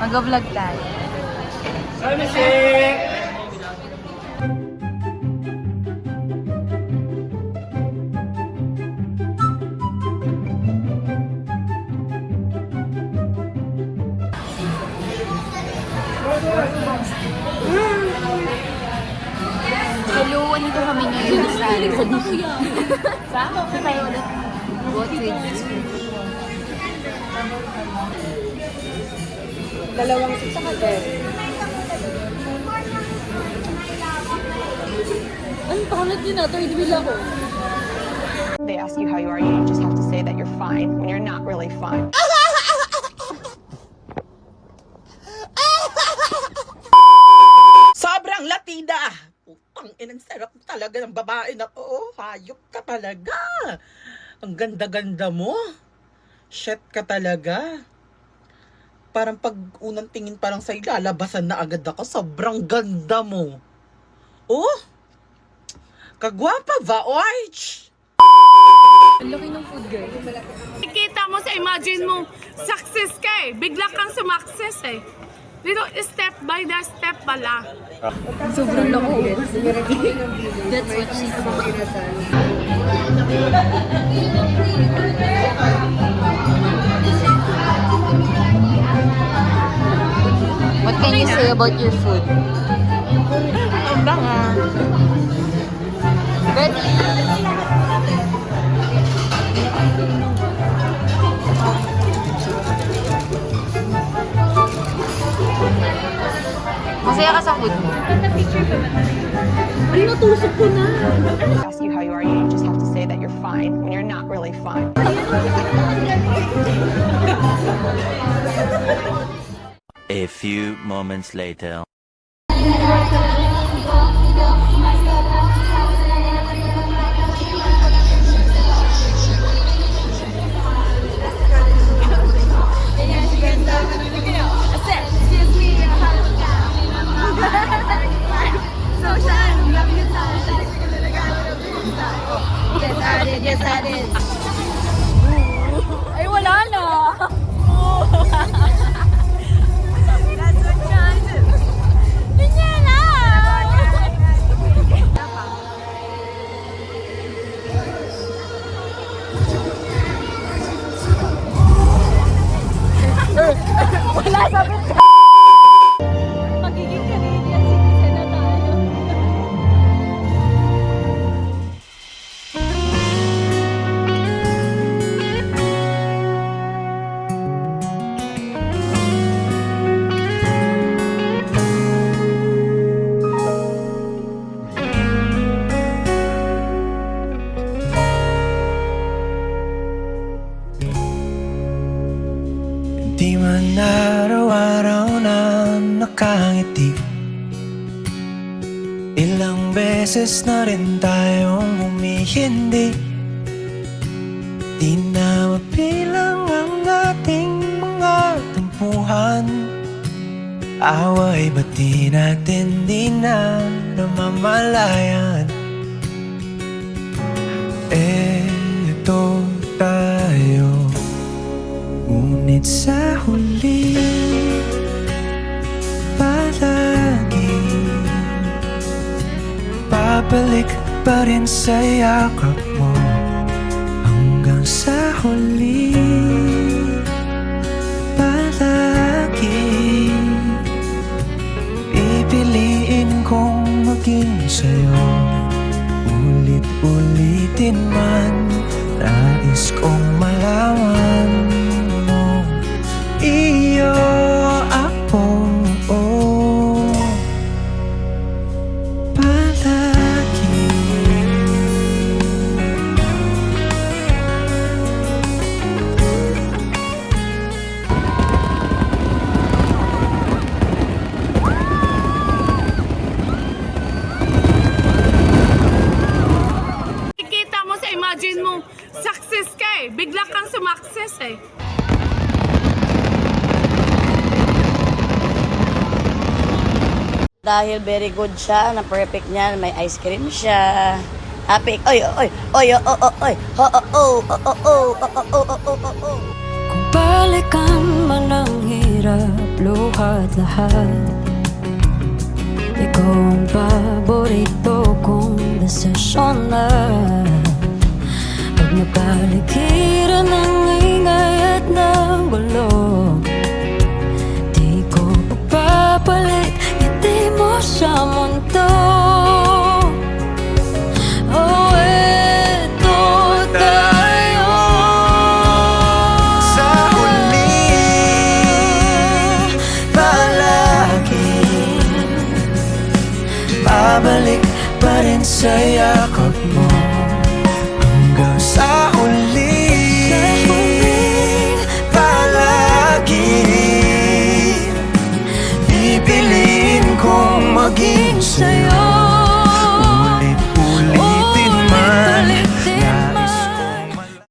Mag-vlog tayo. Hello, andito kami ngayon sa likod mo. Sa tayo ulit. What with Dalawang six ka din. Ano, pakunat din na ito, hindi bila ko. They ask you how you are, you just have to say that you're fine when you're not really fine. Sobrang latida! Putang inang sarap talaga ng babae na oo, hayop ka talaga. Ang ganda-ganda mo. Shit ka talaga. Parang pag unang tingin parang sa'yo, lalabasan na agad ako. Sobrang ganda mo. Oh! Kagwapa ba, Oich? Ang laki ng food, girl. Nakikita mo sa imagine mo, success ka eh. Bigla kang sumakses eh. Dito, step by the step pala. Sobrang laki. That's what she said. What can you say about your food? Ang banga. Ready? Masaya ka sa food mo? Ay, natusok ko na. They ask you how you are, you just have to say that you're fine when you're not really fine. A few moments later. Yes, I did. Ay, wala na. That's what John did. Hindi na. Wala, sabi ka. Magiging Canadian citizen na tayo. Di man araw-araw na nakangiti, ilang beses na rin tayong humihindi. Di na mapilang ang ating mga tampuhan. Away ba't di natin di na namamalayan? Eto tayo, ngunit sa huli palagi babalik pa rin sa yakap mo hanggang sa huli. Palagi pipiliin kong maging sa'yo, ulit-ulitin man. Nais kong malaman mo, iyo ako, palagi. Nakikita mo sa imagine mo, success ka eh. Bigla kang sumakses eh. Dahil very good siya, na perfect niya, may ice cream siya. Happy, oy, oy, oy, oy, oy, oy, ho, oh, oh, oh, oh, oh, oh, oh, oh, oh, oh. Kung balikan man ang hirap hirap, luha at lahat. Ikaw ang paborito kong desisyon na pag napaligiran ng ingay at ng gulo, di ko pagpapalit, ngiti mo sa mundo. Oh, eto tayo Sa huli, palagi babalik pa rin sa yakap mo. Hanggang sa huli, palagi pipiliin kong maging sa'yo.